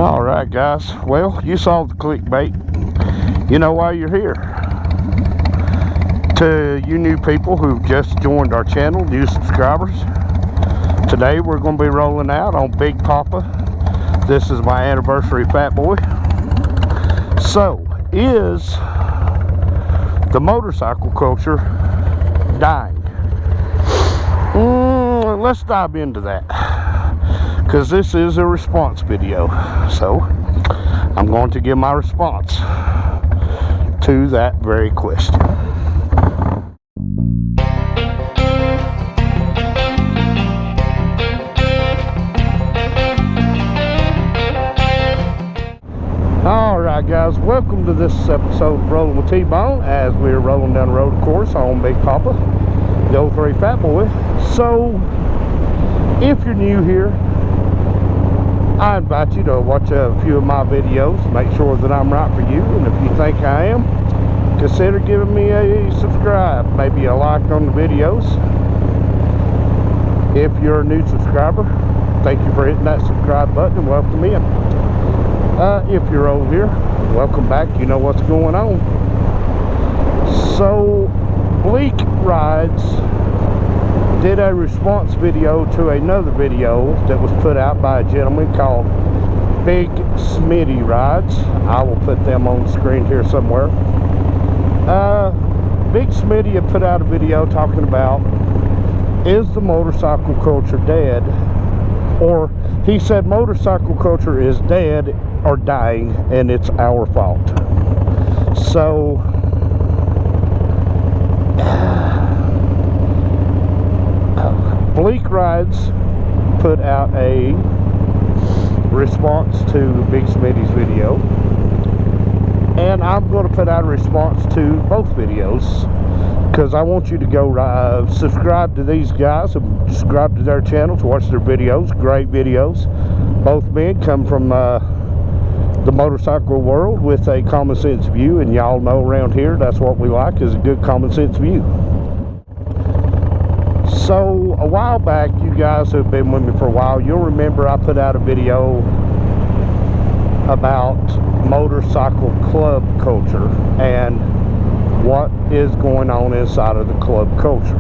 Alright guys, well, you saw the clickbait. You know why you're here. To you new people who've just joined our channel, new subscribers, today we're going to be rolling out on Big Papa. This is my anniversary Fat Boy. So, is the motorcycle culture dying? Let's dive into that, because this is a response video. So I'm going to give my response to that very question. Alright guys, welcome to this episode of Rolling with T-Bone, as we're rolling down the road, of course, on Big Papa, the 03 Fat Boy. So if you're new here, I invite you to watch a few of my videos, make sure that I'm right for you, and if you think I am, consider giving me a subscribe, maybe a like on the videos. If you're a new subscriber, thank you for hitting that subscribe button and welcome in. If you're old here, welcome back, you know what's going on. So, Bleak Rides did a response video to another video that was put out by a gentleman called Big Smitty Rides. I will put them on the screen here somewhere. Big Smitty had put out a video talking about, is the motorcycle culture dead? Or he said motorcycle culture is dead or dying and it's our fault. So Bleak Rides put out a response to Big Smitty's video, and I'm going to put out a response to both videos, because I want you to go subscribe to these guys and subscribe to their channel to watch their videos. Great videos. Both men come from the motorcycle world with a common sense view, and y'all know around here that's what we like, is a good common sense view. So a while back, you guys who have been with me for a while, you'll remember I put out a video about motorcycle club culture and what is going on inside of the club culture,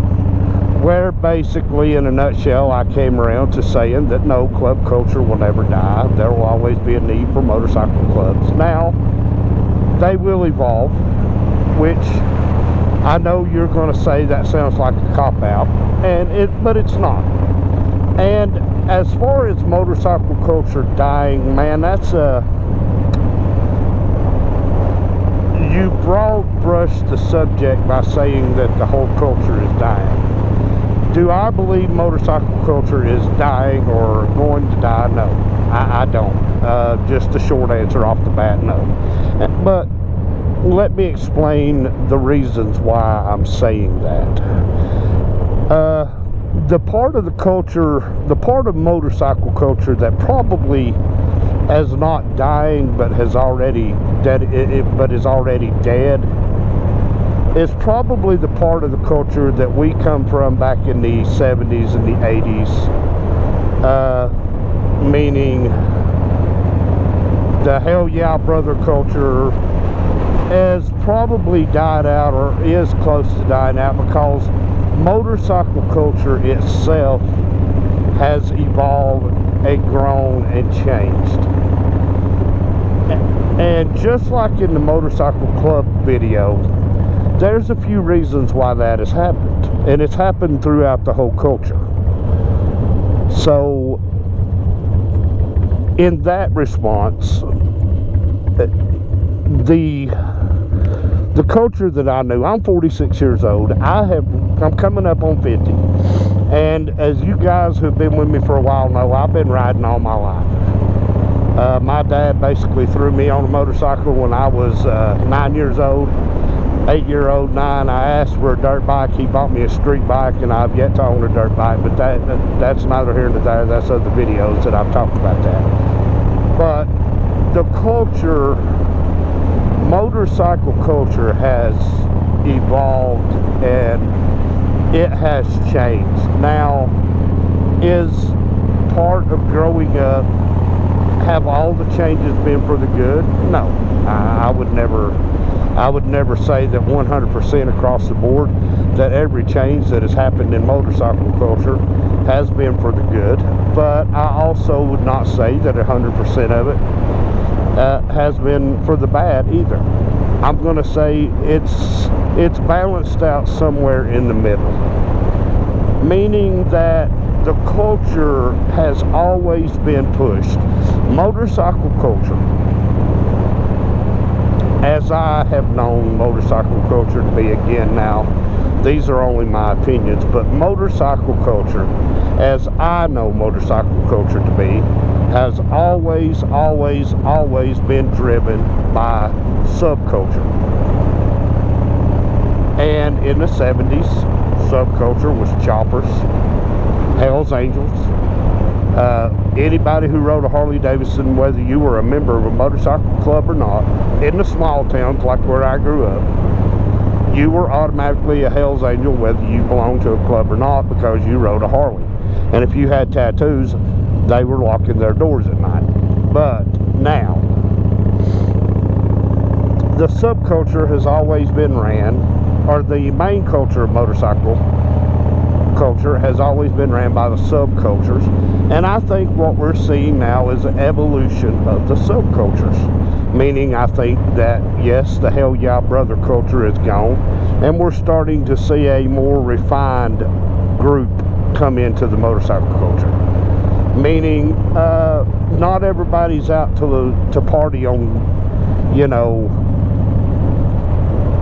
where basically in a nutshell I came around to saying that no, club culture will never die. There will always be a need for motorcycle clubs. Now they will evolve, which I know you're going to say that sounds like a cop-out, but it's not. And as far as motorcycle culture dying, man, that's you broad brush the subject by saying that the whole culture is dying. Do I believe motorcycle culture is dying or going to die? No, I don't. Just a short answer off the bat, no. But let me explain the reasons why I'm saying that. The part of the culture, the part of motorcycle culture that probably is not dying but has already dead, is already dead, is probably the part of the culture that we come from back in the 70s and the 80s, meaning the hell yeah brother culture has probably died out, or is close to dying out, because motorcycle culture itself has evolved and grown and changed. And just like in the motorcycle club video, there's a few reasons why that has happened, and it's happened throughout the whole culture. So in that response, the culture that I knew, I'm 46 years old, I'm coming up on 50, and as you guys who've been with me for a while know, I've been riding all my life. My dad basically threw me on a motorcycle when I was 9 years old, 8-year-old, 9. I asked for a dirt bike, he bought me a street bike, and I've yet to own a dirt bike, but that's neither here nor there. That's other videos that I've talked about that. But the culture, motorcycle culture, has evolved and it has changed. Now, is part of growing up have all the changes been for the good? No, I would never say that 100% across the board that every change that has happened in motorcycle culture has been for the good, but I also would not say that 100% of it has been for the bad either. I'm going to say it's balanced out somewhere in the middle, meaning that the culture has always been pushed. Motorcycle culture, as I have known motorcycle culture to be, again now, these are only my opinions, but motorcycle culture, as I know motorcycle culture to be, has always been driven by subculture. And in the 70s, subculture was choppers, Hell's Angels. Anybody who rode a Harley Davidson, whether you were a member of a motorcycle club or not, in the small towns like where I grew up, you were automatically a Hell's Angel whether you belonged to a club or not, because you rode a Harley. And if you had tattoos, they were locking their doors at night. But now, the subculture has always been ran, or the main culture of motorcycle culture has always been ran by the subcultures, and I think what we're seeing now is an evolution of the subcultures, meaning I think that yes, the Hell Yeah Brother culture is gone, and we're starting to see a more refined group come into the motorcycle culture, meaning not everybody's out to party on, you know,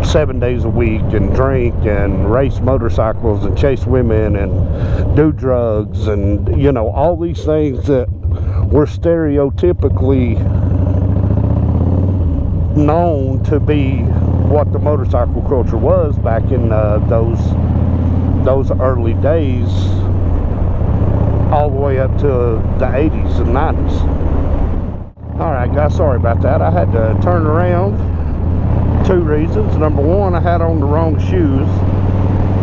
7 days a week and drink and race motorcycles and chase women and do drugs and, you know, all these things that were stereotypically known to be what the motorcycle culture was back in those early days, all the way up to the 80s and 90s. Alright guys, sorry about that. I had to turn around. Two reasons. Number one, I had on the wrong shoes.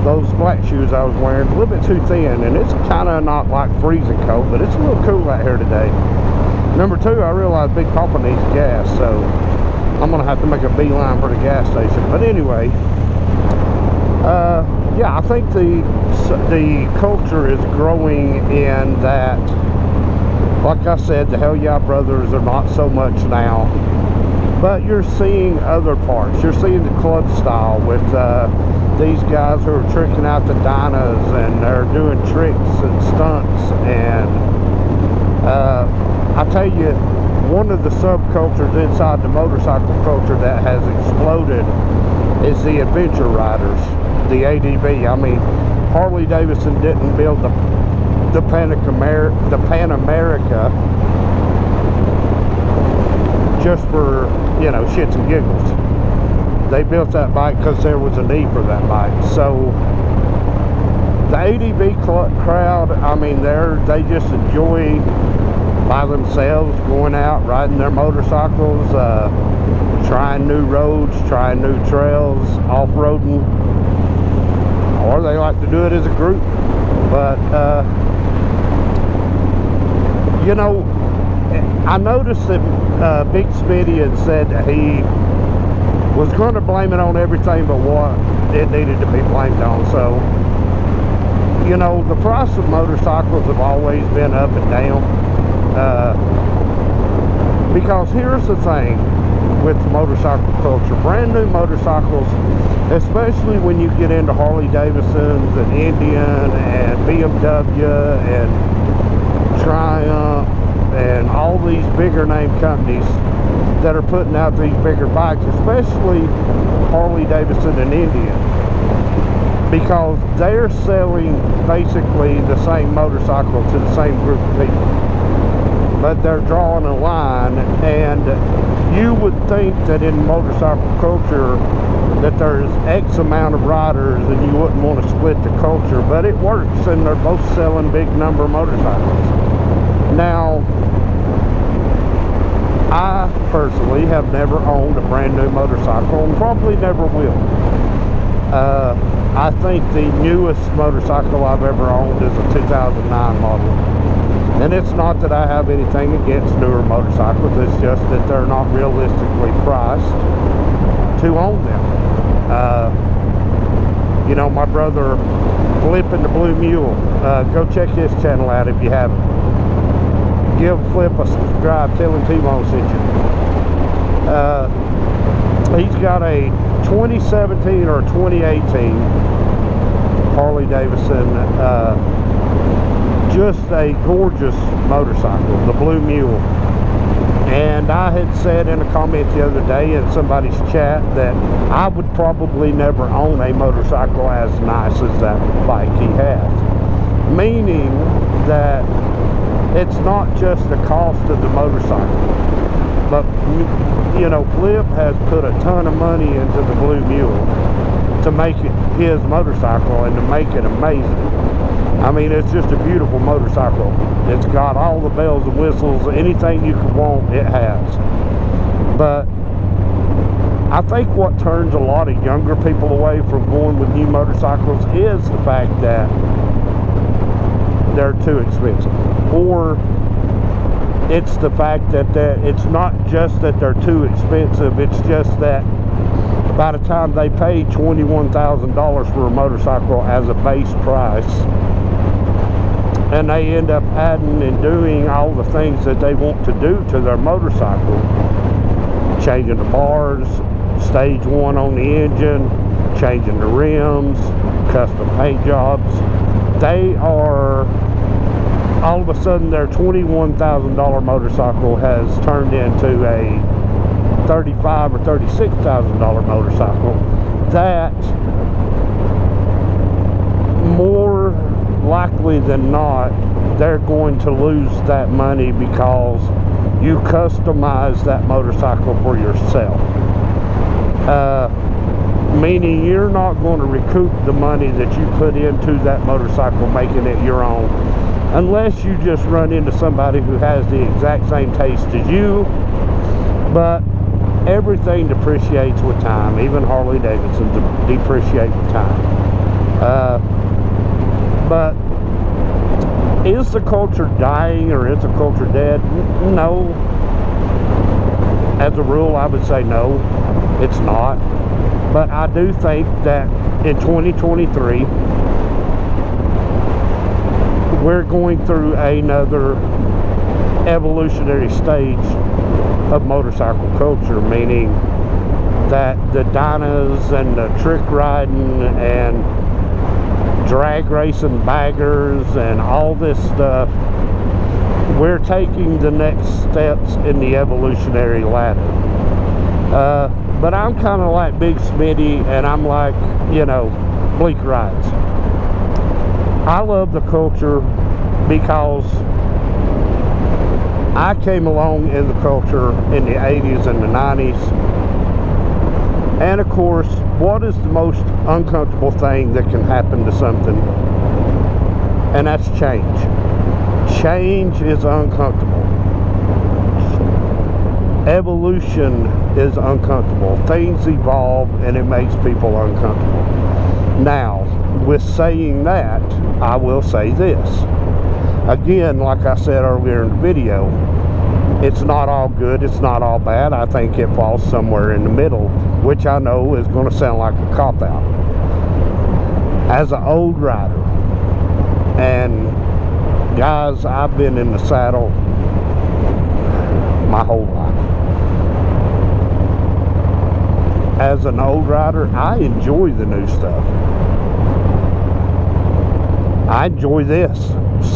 Those black shoes I was wearing, a little bit too thin, and it's kind of not like freezing cold, but it's a little cool out here today. Number two, I realized Big Papa needs gas, so I'm gonna have to make a beeline for the gas station. But anyway, yeah, I think the culture is growing in that, like I said, the Hell Yeah Brothers are not so much now, but you're seeing other parts. You're seeing the club style with these guys who are tricking out the dynas and they're doing tricks and stunts. And I tell you, one of the subcultures inside the motorcycle culture that has exploded is the adventure riders, the ADV. I mean, Harley Davidson didn't build the Pan America just for, you know, shits and giggles. They built that bike because there was a need for that bike. So the ADV crowd, I mean, they just enjoy by themselves going out riding their motorcycles, trying new roads, trying new trails, off-roading, or they like to do it as a group. But you know, I noticed that Big Smitty had said that he was going to blame it on everything but what it needed to be blamed on. So, you know, the price of motorcycles have always been up and down. Because here's the thing with motorcycle culture. Brand new motorcycles, especially when you get into Harley Davidsons and Indian and BMW and Triumph and all these bigger name companies that are putting out these bigger bikes, especially Harley Davidson and Indian, because they're selling basically the same motorcycle to the same group of people, but they're drawing a line. And you would think that in motorcycle culture that there's X amount of riders and you wouldn't want to split the culture, but it works, and they're both selling big number of motorcycles. Now, I personally have never owned a brand new motorcycle and probably never will. I think the newest motorcycle I've ever owned is a 2009 model. And it's not that I have anything against newer motorcycles, it's just that they're not realistically priced to own them. You know, my brother Flipping the Blue Mule, go check his channel out if you haven't. Give Flip a subscribe, tell him T-Bone sent you. He's got a 2017 or 2018 Harley Davidson, just a gorgeous motorcycle, the Blue Mule. And I had said in a comment the other day in somebody's chat that I would probably never own a motorcycle as nice as that bike he has. Meaning that it's not just the cost of the motorcycle, but, you know, Flip has put a ton of money into the Blue Mule to make it his motorcycle and to make it amazing. I mean, it's just a beautiful motorcycle. It's got all the bells and whistles, anything you could want, it has. But I think what turns a lot of younger people away from going with new motorcycles is the fact that they're too expensive. Or it's the fact that it's not just that they're too expensive, it's just that by the time they pay $21,000 for a motorcycle as a base price, and they end up adding and doing all the things that they want to do to their motorcycle, changing the bars, stage 1 on the engine, changing the rims, custom paint jobs, they are, all of a sudden their $21,000 motorcycle has turned into a $35,000 or $36,000 motorcycle that more likely than not they're going to lose that money because you customize that motorcycle for yourself, meaning you're not going to recoup the money that you put into that motorcycle making it your own, unless you just run into somebody who has the exact same taste as you. But everything depreciates with time, even Harley Davidson depreciate with time. But is the culture dying or is the culture dead? No. As a rule, I would say no, it's not. But I do think that in 2023, we're going through another evolutionary stage of motorcycle culture, meaning that the Dynas and the trick riding and drag racing baggers and all this stuff, we're taking the next steps in the evolutionary ladder. But I'm kind of like Big Smitty, and I'm like, you know, Bleak Rides. I love the culture because I came along in the culture in the 80s and the 90s. And of course, what is the most uncomfortable thing that can happen to something? And that's change. Change is uncomfortable. Evolution is uncomfortable. Things evolve and it makes people uncomfortable. Now, with saying that, I will say this. Again, like I said earlier in the video, it's not all good, it's not all bad. I think it falls somewhere in the middle, which I know is going to sound like a cop-out. As an old rider, and guys, I've been in the saddle my whole life. As an old rider, I enjoy the new stuff. I enjoy this,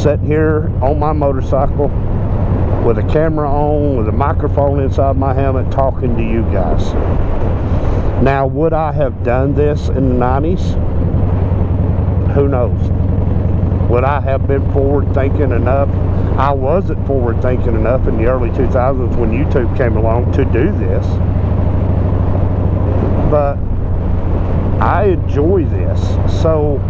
sitting here on my motorcycle with a camera on, with a microphone inside my helmet, talking to you guys. Now, would I have done this in the 90s? Who knows? Would I have been forward thinking enough? I wasn't forward thinking enough in the early 2000s when YouTube came along to do this. But I enjoy this. So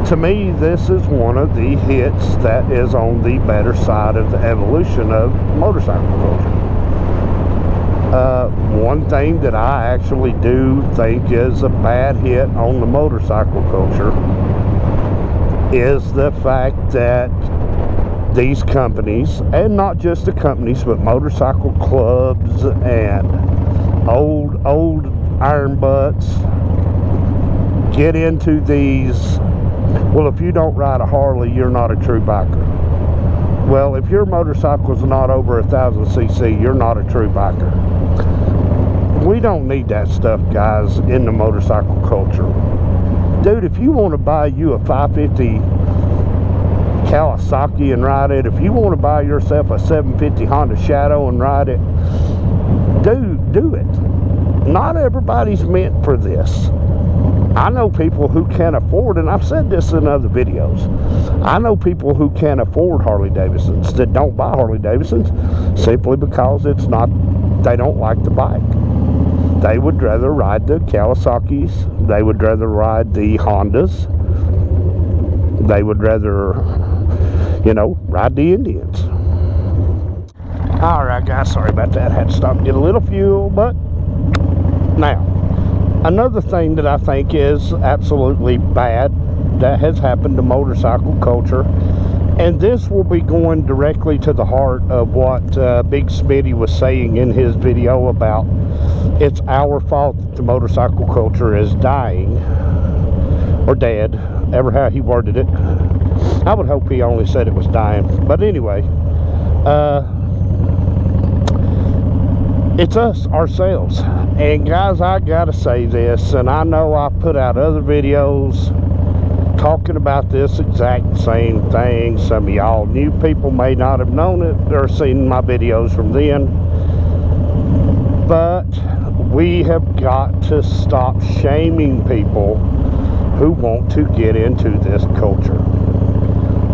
to me, this is one of the hits that is on the better side of the evolution of motorcycle culture. One thing that I actually do think is a bad hit on the motorcycle culture is the fact that these companies, and not just the companies, but motorcycle clubs and old iron butts, get into these, well, if you don't ride a Harley, you're not a true biker. Well, if your motorcycle's not over 1,000cc, you're not a true biker. We don't need that stuff, guys, in the motorcycle culture. Dude, if you want to buy you a 550 Kawasaki and ride it, if you want to buy yourself a 750 Honda Shadow and ride it, do it. Not everybody's meant for this. I know people who can afford, and I've said this in other videos, I know people who can afford Harley Davidsons that don't buy Harley Davidsons simply because it's not, they don't like the bike. They would rather ride the Kawasaki's, they would rather ride the Hondas, they would rather, you know, ride the Indians. Alright guys, sorry about that, had to stop and get a little fuel. But now, another thing that I think is absolutely bad that has happened to motorcycle culture, and this will be going directly to the heart of what Big Smitty was saying in his video about it's our fault that the motorcycle culture is dying, or dead, ever how he worded it. I would hope he only said it was dying. But anyway, it's us, ourselves. And guys, I gotta say this, and I know I put out other videos talking about this exact same thing. Some of y'all new people may not have known it or seen my videos from then, but we have got to stop shaming people who want to get into this culture.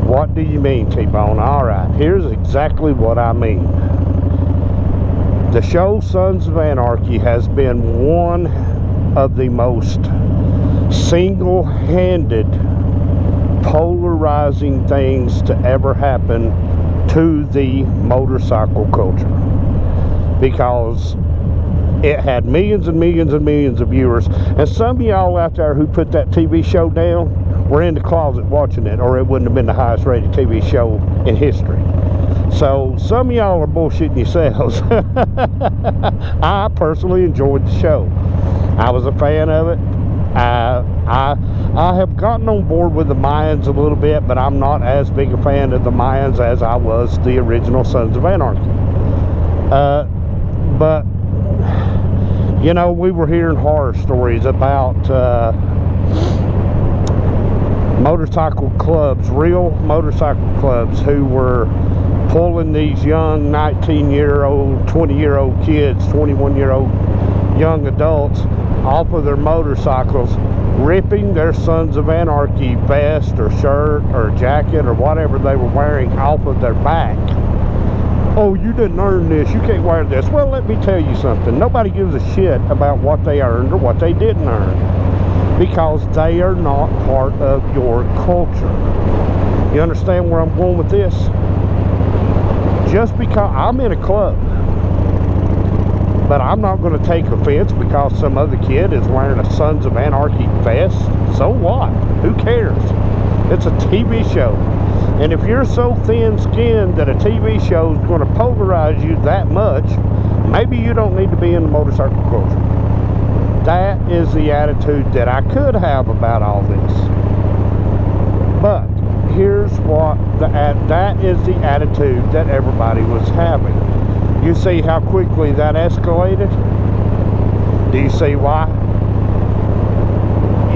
What do you mean, T-Bone? Alright, here's exactly what I mean. The show Sons of Anarchy has been one of the most single-handed polarizing things to ever happen to the motorcycle culture, because it had millions and millions and millions of viewers, and some of y'all out there who put that TV show down were in the closet watching it, or it wouldn't have been the highest rated TV show in history. So some of y'all are bullshitting yourselves. I personally enjoyed the show. I was a fan of it. I have gotten on board with the Mayans a little bit, but I'm not as big a fan of the Mayans as I was the original Sons of Anarchy. But you know, we were hearing horror stories about motorcycle clubs, real motorcycle clubs, who were pulling these young 19-year-old, 20-year-old kids, 21-year-old young adults off of their motorcycles, ripping their Sons of Anarchy vest or shirt or jacket or whatever they were wearing off of their back. Oh, you didn't earn this, you can't wear this. Well, let me tell you something. Nobody gives a shit about what they earned or what they didn't earn, because they are not part of your culture. You understand where I'm going with this? Just because I'm in a club, but I'm not going to take offense because some other kid is wearing a Sons of Anarchy vest. So what? Who cares? It's a TV show. And if you're so thin-skinned that a TV show is going to polarize you that much, maybe you don't need to be in the motorcycle culture. That is the attitude that I could have about all this. But here's what that is the attitude that everybody was having. You see how quickly that escalated? Do you see why?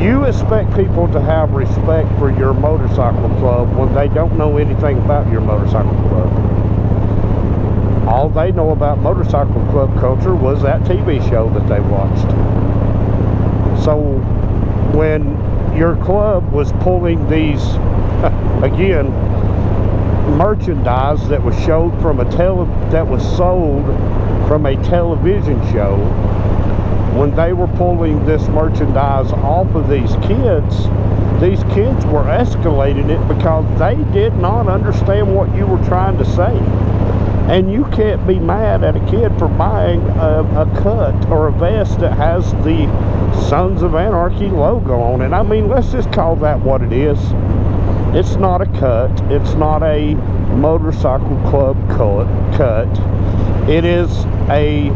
You expect people to have respect for your motorcycle club when they don't know anything about your motorcycle club. All they know about motorcycle club culture was that TV show that they watched. So when your club was pulling these, again, merchandise that was sold from a television show, when they were pulling this merchandise off of these kids were escalating it because they did not understand what you were trying to say. And you can't be mad at a kid for buying a cut or a vest that has the Sons of Anarchy logo on it. I mean, let's just call that what it is. It's not a cut. It's not a motorcycle club cut. It is a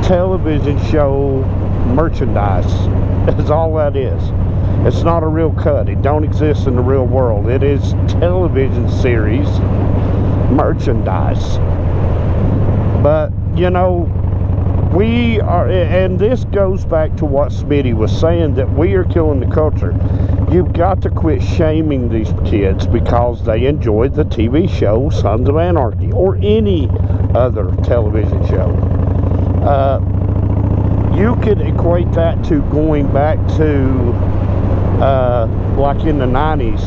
television show merchandise. That's all that is. It's not a real cut. It don't exist in the real world. It is television series merchandise. But you know, we are, and this goes back to what Smitty was saying, that we are killing the culture. You've got to quit shaming these kids because they enjoy the TV show Sons of Anarchy or any other television show. You could equate that to going back to like in the 90s.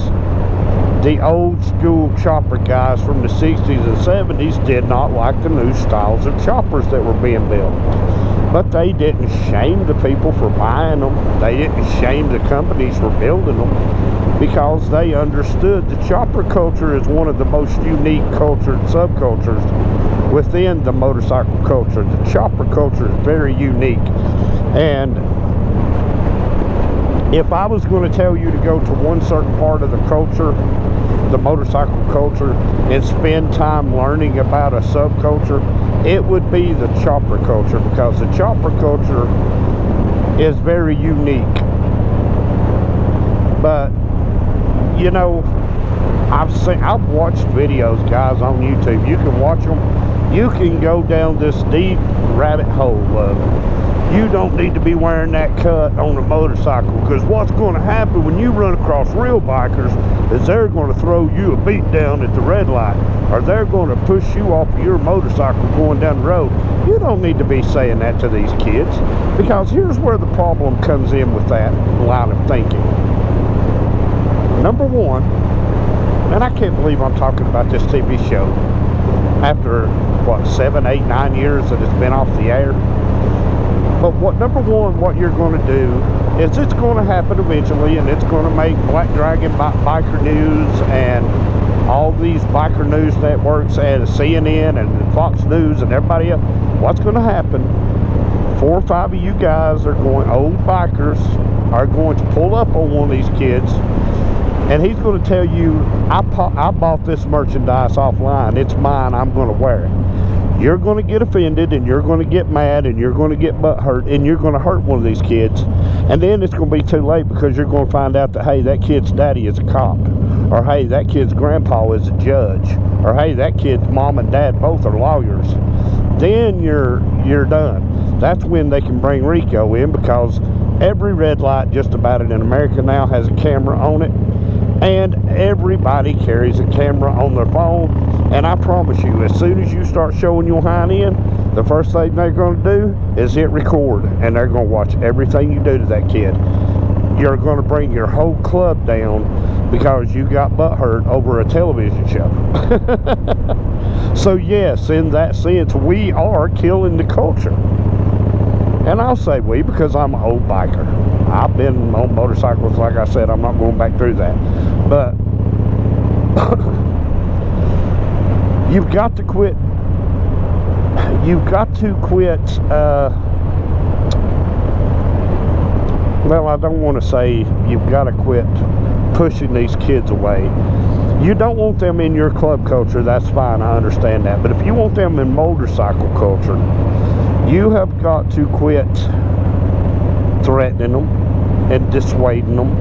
The old school chopper guys from the 60s and 70s did not like the new styles of choppers that were being built. But they didn't shame the people for buying them. They didn't shame the companies for building them, because they understood the chopper culture is one of the most unique cultured subcultures within the motorcycle culture. The chopper culture is very unique. And if I was going to tell you to go to one certain part of the culture, the motorcycle culture, and spend time learning about a subculture, it would be the chopper culture, because the chopper culture is very unique. But you know, I've watched videos, guys, on YouTube. You can watch them. You can go down this deep rabbit hole of, you don't need to be wearing that cut on a motorcycle, because what's going to happen when you run across real bikers is they're going to throw you a beat down at the red light, or they're going to push you off of your motorcycle going down the road. You don't need to be saying that to these kids, because here's where the problem comes in with that line of thinking. Number one, and I can't believe I'm talking about this TV show after, what, 7, 8, 9 years that it's been off the air. But number one, what you're going to do is it's going to happen eventually, and it's going to make Black Dragon, Biker News, and all these biker news networks, and CNN, and Fox News, and everybody else. What's going to happen? 4 or 5 of you guys are going, old bikers, are going to pull up on one of these kids, and he's going to tell you, I bought this merchandise offline. It's mine. I'm going to wear it. You're going to get offended, and you're going to get mad, and you're going to get butthurt, and you're going to hurt one of these kids. And then it's going to be too late, because you're going to find out that, hey, that kid's daddy is a cop, or hey, that kid's grandpa is a judge, or hey, that kid's mom and dad both are lawyers. Then you're done. That's when they can bring Rico in, because every red light just about in America now has a camera on it. And everybody carries a camera on their phone, and I promise you, as soon as you start showing your hind end, the first thing they're going to do is hit record, and they're going to watch everything you do to that kid. You're going to bring your whole club down because you got butthurt over a television show. So yes, in that sense, we are killing the culture. And I'll say we, because I'm an old biker. I've been on motorcycles, like I said. I'm not going back through that. But you've got to quit. You've got to quit. Well, I don't want to say you've got to quit pushing these kids away. You don't want them in your club culture. That's fine. I understand that. But if you want them in motorcycle culture, you have got to quit threatening them and dissuading them.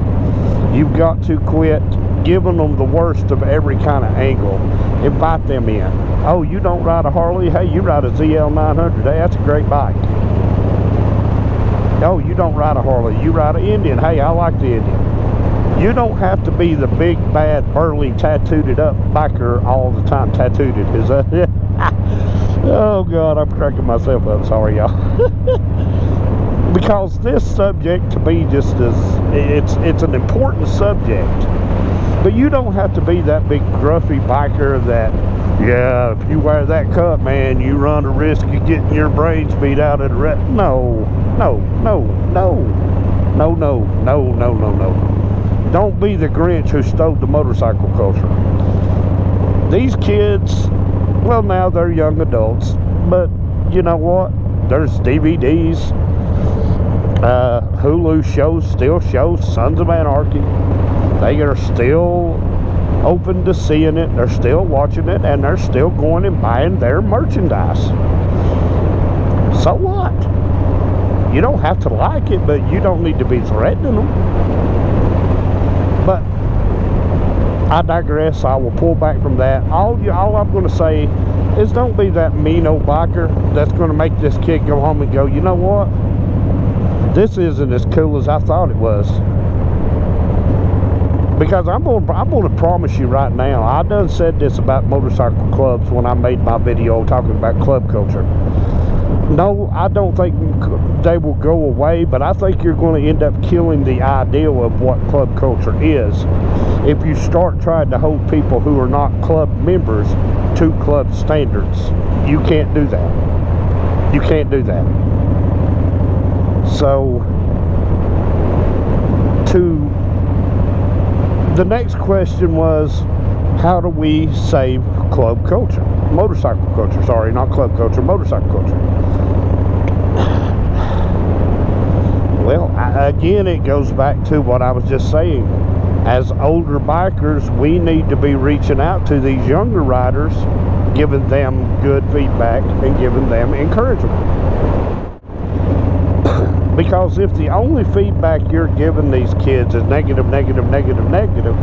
You've got to quit giving them the worst of every kind of angle. Invite them in. Oh, you don't ride a Harley? Hey, you ride a ZL 900. Hey, that's a great bike. Oh, you don't ride a Harley. You ride an Indian. Hey, I like the Indian. You don't have to be the big, bad, burly, tattooed up biker all the time. Tattooed it. Is that it? Oh, God, I'm cracking myself up. Sorry, y'all. Because this subject, to me, just is, it's an important subject. But you don't have to be that big, gruffy biker that, yeah, if you wear that cut, man, you run the risk of getting your brains beat out of the red. No. Don't be the Grinch who stole the motorcycle culture. These kids, well, now they're young adults, but you know what? There's DVDs. Hulu shows, still shows Sons of Anarchy. They are still open to seeing it, they're still watching it, and they're still going and buying their merchandise. So what? You don't have to like it, but you don't need to be threatening them. But I digress. I will pull back from that. All I'm going to say is don't be that mean old biker that's going to make this kid go home and go, you know what? This isn't as cool as I thought it was. Because I'm going to promise you right now, I done said this about motorcycle clubs when I made my video talking about club culture. No, I don't think they will go away, but I think you're going to end up killing the ideal of what club culture is if you start trying to hold people who are not club members to club standards. You can't do that. You can't do that. So, the next question was, how do we save club culture? Motorcycle culture, sorry, not club culture, motorcycle culture. Well, again, it goes back to what I was just saying. As older bikers, we need to be reaching out to these younger riders, giving them good feedback and giving them encouragement. Because if the only feedback you're giving these kids is negative, negative, negative, negative,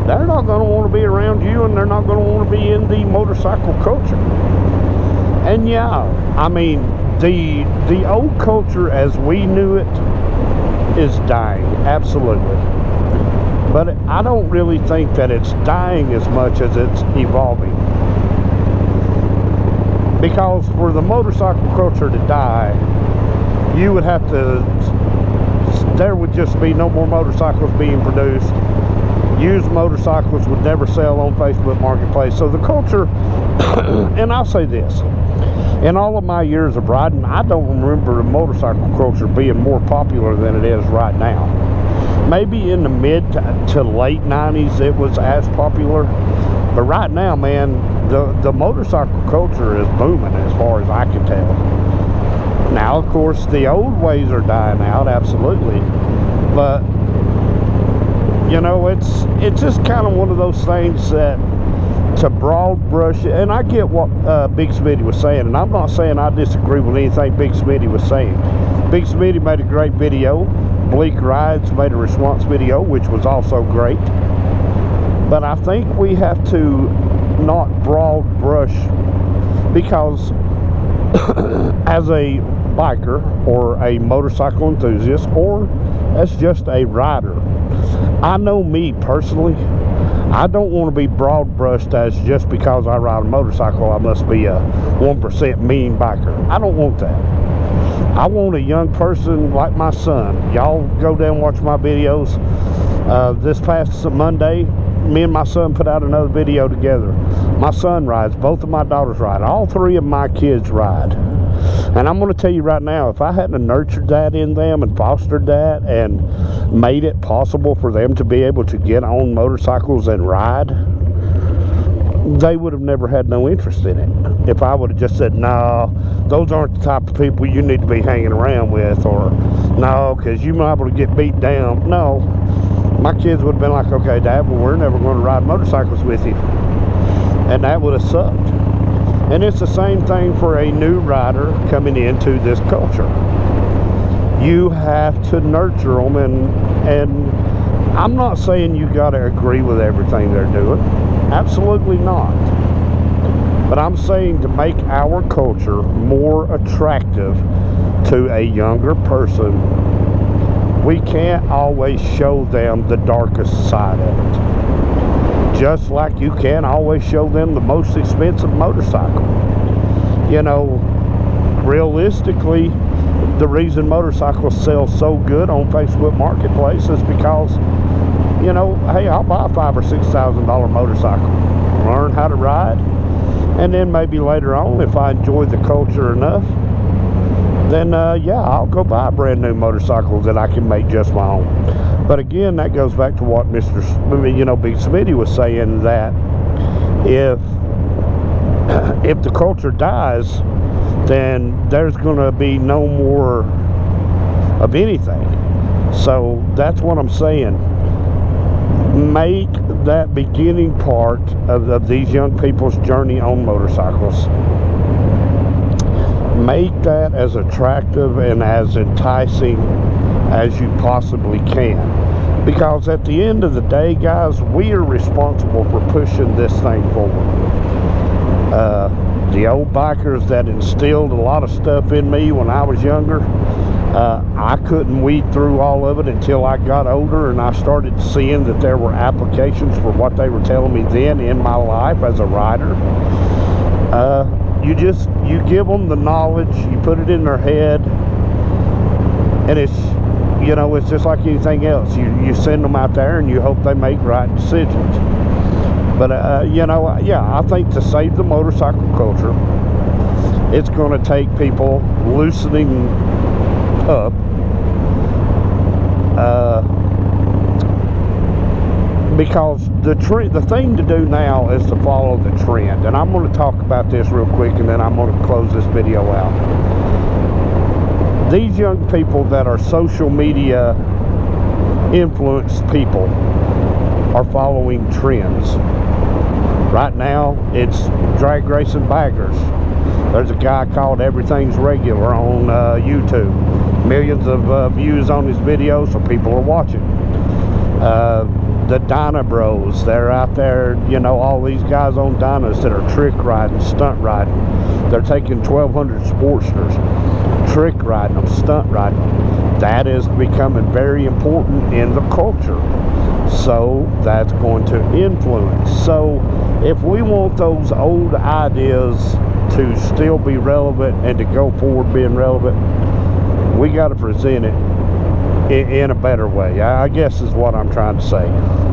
they're not going to want to be around you, and they're not going to want to be in the motorcycle culture. And yeah, I mean, the old culture as we knew it is dying, absolutely. But I don't really think that it's dying as much as it's evolving. Because for the motorcycle culture to die, you would have to, there would just be no more motorcycles being produced. Used motorcycles would never sell on Facebook Marketplace. So the culture, and I'll say this, in all of my years of riding, I don't remember the motorcycle culture being more popular than it is right now. Maybe in the mid to late 90s it was as popular, but right now, man, the motorcycle culture is booming as far as I can tell. Now, of course, the old ways are dying out, absolutely, but you know, it's just kind of one of those things that to broad brush, and I get what Big Smitty was saying, and I'm not saying I disagree with anything Big Smitty was saying. Big Smitty made a great video. Bleak Rides made a response video, which was also great. But I think we have to not broad brush, because as a biker or a motorcycle enthusiast or as just a rider, I know me personally, I don't want to be broad brushed as just because I ride a motorcycle I must be a 1% mean biker. I don't want that. I want a young person like my son. Y'all go down and watch my videos. This past Monday, me and my son put out another video together. My son rides, both of my daughters ride, all three of my kids ride. And I'm going to tell you right now, if I hadn't nurtured that in them and fostered that and made it possible for them to be able to get on motorcycles and ride, they would have never had no interest in it. If I would have just said, no, those aren't the type of people you need to be hanging around with, or no, because you're liable to get beat down. No, my kids would have been like, okay, Dad, well, we're never going to ride motorcycles with you. And that would have sucked. And it's the same thing for a new rider coming into this culture. You have to nurture them, and I'm not saying you got to agree with everything they're doing. Absolutely not. But I'm saying to make our culture more attractive to a younger person, we can't always show them the darkest side of it. Just like you can't always show them the most expensive motorcycle. You know, realistically, the reason motorcycles sell so good on Facebook Marketplace is because, you know, hey, I'll buy a $5,000 or $6,000 motorcycle, learn how to ride, and then maybe later on, if I enjoy the culture enough, then yeah, I'll go buy a brand new motorcycle that I can make just my own. But again, that goes back to what Big Smitty was saying, that if the culture dies, then there's going to be no more of anything. So that's what I'm saying. make that beginning part of these young people's journey on motorcycles, make that as attractive and as enticing as you possibly can, because at the end of the day, guys, we are responsible for pushing this thing forward. The old bikers that instilled a lot of stuff in me when I was younger, I couldn't weed through all of it until I got older and I started seeing that there were applications for what they were telling me then in my life as a rider. You give them the knowledge, you put it in their head, and it's, you know, it's just like anything else. You send them out there and you hope they make right decisions. But, you know, yeah, I think to save the motorcycle culture, it's going to take people loosening up, because the thing to do now is to follow the trend. And I'm going to talk about this real quick, and then I'm going to close this video out. These young people that are social media influenced people are following trends. Right now, it's drag racing baggers. There's a guy called Everything's Regular on YouTube. Millions of views on his videos, so people are watching. The Dyna Bros, they're out there, you know, all these guys on Dynas that are trick riding, stunt riding. They're taking 1,200 Sportsters, trick riding them, stunt riding them. That is becoming very important in the culture. So that's going to influence. So if we want those old ideas to still be relevant and to go forward being relevant, we got to present it in a better way, I guess is what I'm trying to say.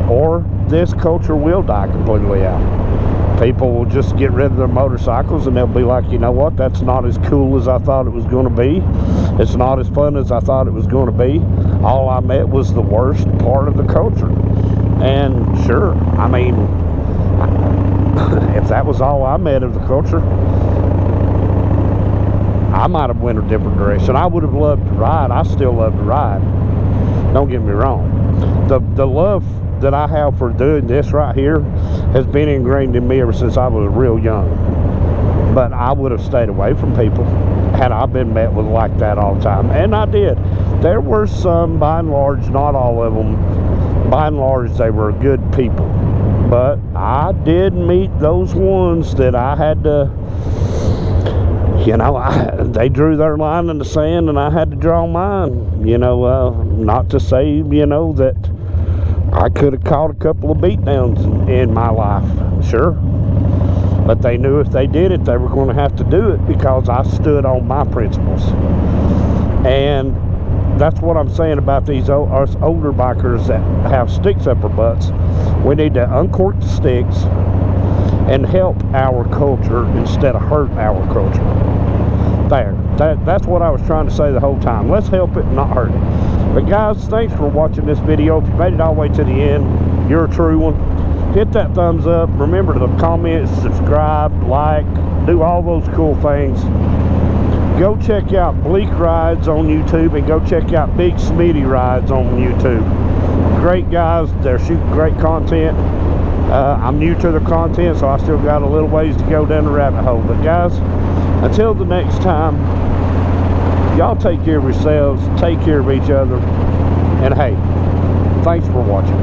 Or this culture will die completely out. People will just get rid of their motorcycles and they'll be like, you know what, that's not as cool as I thought it was going to be. It's not as fun as I thought it was going to be. All I met was the worst part of the culture. And sure, I mean, if that was all I met of the culture, I might have went a different direction. I would have loved to ride. I still love to ride. Don't get me wrong. The love that I have for doing this right here has been ingrained in me ever since I was real young. But I would have stayed away from people had I been met with like that all the time. And I did. There were some, by and large, not all of them, by and large, they were good people. But I did meet those ones that I had to, you know, they drew their line in the sand and I had to draw mine. You know, not to say, you know, that I could have caught a couple of beatdowns in my life, sure. But they knew if they did it, they were going to have to do it because I stood on my principles. And that's what I'm saying about these us older bikers that have sticks up our butts. We need to uncork the sticks and help our culture instead of hurt our culture. That's what I was trying to say the whole time. Let's help it, not hurt it. But guys, thanks for watching this video. If you made it all the way to the end, you're a true one. Hit that thumbs up. Remember to comment, subscribe, like, do all those cool things. Go check out Bleak Rides on YouTube and go check out Big Smitty Rides on YouTube. Great guys. They're shooting great content. I'm new to the content, so I still got a little ways to go down the rabbit hole. But guys, until the next time, y'all take care of yourselves, take care of each other, and hey, thanks for watching.